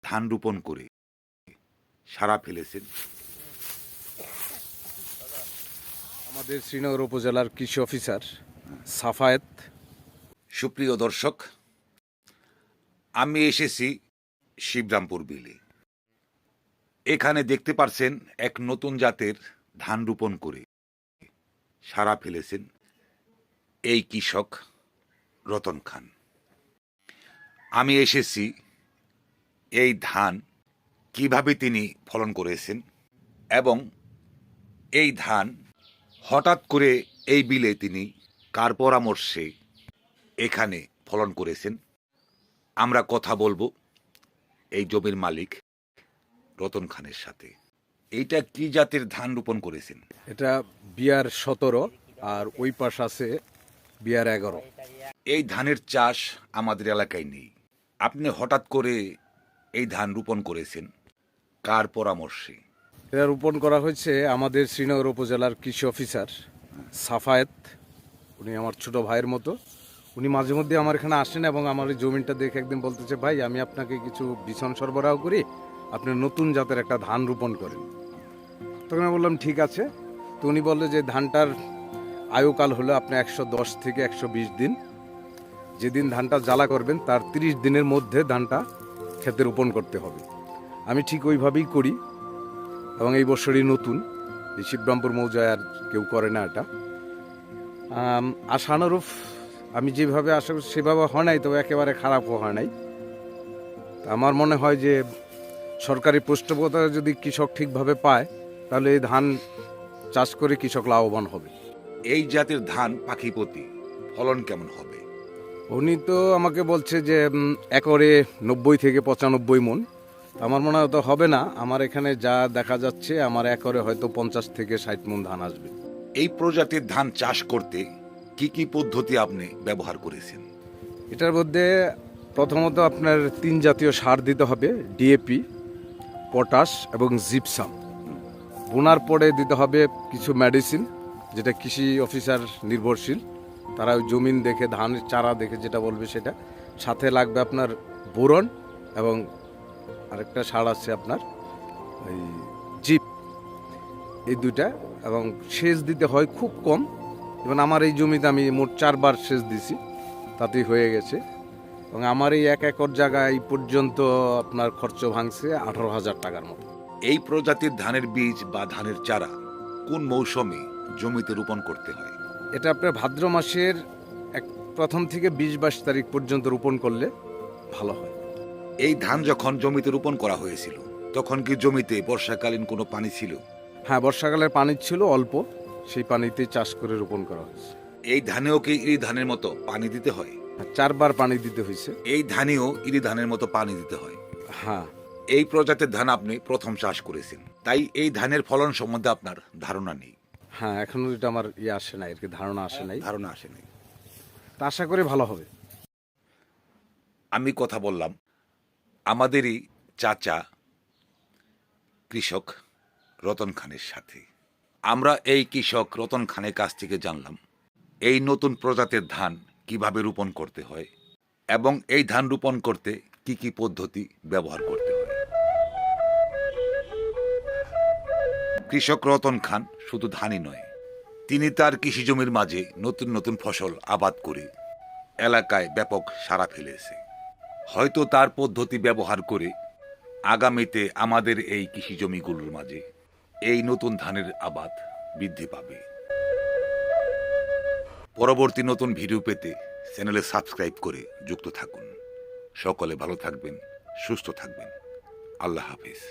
ধান রোপণ করে সারা ফেলেছেন। আমাদের শ্রীনগর উপজেলার কৃষি অফিসার সাফায়েত। সুপ্রিয় দর্শক, আমি এসেছি শিবরামপুর বিলে। এখানে দেখতে পাচ্ছেন এক নতুন জাতের ধান রোপণ করে সারা ফেলেছেন এই কৃষক রতন খান। আমি এসেছি এই ধান কিভাবে তিনি ফলন করেছেন এবং এই ধান হঠাৎ করে এই বিলে তিনি কার পরামর্শে এখানে ফলন করেছেন। আমরা কথা বলবো এই জমির মালিক রতন খানের সাথে। এইটা কি জাতের ধান রোপণ করেছেন? এটা বিয়ার 17 আর ওই পাশ আছে বিয়ার 11। এই ধানের চাষ আমাদের এলাকায় নেই। আপনি হঠাৎ করে এই ধান রোপণ করেছেন কার পরামর্শে? এটা রোপণ করা হয়েছে আমাদের শ্রীনগর উপজেলার কৃষি অফিসার সাফায়েত। উনি আমার ছোট ভাইয়ের মতো। উনি মাঝে মধ্যে আমার এখানে আসেন এবং আমার এই জমিটা দেখে একদিন বলতেছে, ভাই আমি আপনাকে কিছু বিছন সরবরাহ করি, আপনি নতুন জাতের একটা ধান রোপণ করেন। তখন আমি বললাম ঠিক আছে। তো উনি বললো যে ধানটার আয়ুকাল হলো আপনি 110 থেকে 120 দিন। যেদিন ধানটা জ্বালা করবেন তার 30 দিনের মধ্যে ধানটা ক্ষেতে রোপণ করতে হবে। আমি ঠিক ওইভাবেই করি এবং এই বছরই নতুন, এই শিবরামপুর মৌজায় আর কেউ করে না এটা। আশানুরূপ আমি যেভাবে আশা করছি সেভাবে হয় নাই, তবে একেবারে খারাপও হয় নাই। আমার মনে হয় যে সরকারি পৃষ্ঠপোষকতা যদি কৃষক ঠিকভাবে পায় তাহলে এই ধান চাষ করে কৃষক লাভবান হবে। এই জাতের ধান পাখিপতি ফলন কেমন হবে? উনি তো আমাকে বলছে যে একরে 90 থেকে 95 মন। আমার মনে হয় তো হবে না। আমার এখানে যা দেখা যাচ্ছে আমার একরে হয়তো 50 থেকে 60 মন ধান আসবে। এই প্রজাতির ধান চাষ করতে কি কি পদ্ধতি আপনি ব্যবহার করেছেন? এটার মধ্যে প্রথমত আপনার 3 জাতীয় সার দিতে হবে, ডিএপি, পটাশ এবং জিপসাম। বোনার পরে দিতে হবে কিছু মেডিসিন, যেটা কৃষি অফিসার নির্ভরশীল, তারা ওই জমিন দেখে ধানের চারা দেখে যেটা বলবে সেটা। সাথে লাগবে আপনার বোরন এবং আরেকটা সার আছে আপনার ওই জিপ, এই দুইটা। এবং সেচ দিতে হয় খুব কম। এবং আমার এই জমিতে আমি মোট 4 বার সেচ দিছি, তাতেই হয়ে গেছে। এবং আমার এই 1 একর জায়গায় এই পর্যন্ত আপনার খরচ ভাঙছে 18,000 টাকার মতো। এই প্রজাতির ধানের বীজ বা ধানের চারা কোন মৌসুমে জমিতে রোপণ করতে হয়? এটা আপনার ভাদ্র মাসের প্রথম থেকে 20-22 তারিখ পর্যন্ত রোপণ করলে ভালো হয়। এই ধান যখন জমিতে রোপণ করা হয়েছিল তখন কি জমিতে বর্ষাকালীন কোনো পানি ছিল? হ্যাঁ, বর্ষাকালের পানি ছিল অল্প, সেই পানিতেই চাষ করে রোপণ করা হয়েছে। এই ধানেও কি ইরি ধানের মতো পানি দিতে হয়? 4 বার পানি দিতে হয়েছে। এই ধানেও ইরি ধানের মতো পানি দিতে হয়? হ্যাঁ। এই প্রজাতির ধান আপনি প্রথম চাষ করেছেন, তাই এই ধানের ফলন সম্বন্ধে আপনার ধারণা নেই। হ্যাঁ, এখনো এটা আমার আসে নাই, আর কি ধারণা আসে নাই। ধারণা আসে নাই। তা আশা করি ভালো হবে। আমি কথা বললাম আমাদেরই চাচা কৃষক রতন খানের সাথে। আমরা এই কৃষক রতন খানের কাছ থেকে জানলাম এই নতুন প্রজাতির ধান কিভাবে রোপণ করতে হয় এবং এই ধান রোপণ করতে কি কি পদ্ধতি ব্যবহার করতে হয়। কৃষক রতন খান শুধু ধানই নয়, তিনি তার কৃষি জমির মাঝে নতুন নতুন ফসল আবাদ করে এলাকায় ব্যাপক সাড়া ফেলেছে। হয়তো তার পদ্ধতি ব্যবহার করে আগামীতে আমাদের এই কৃষি জমিগুলোর মাঝে এই নতুন ধানের আবাদ বৃদ্ধি পাবে। পরবর্তী নতুন ভিডিও পেতে চ্যানেলে সাবস্ক্রাইব করে যুক্ত থাকুন। সকলে ভালো থাকবেন, সুস্থ থাকবেন। আল্লাহ হাফিজ।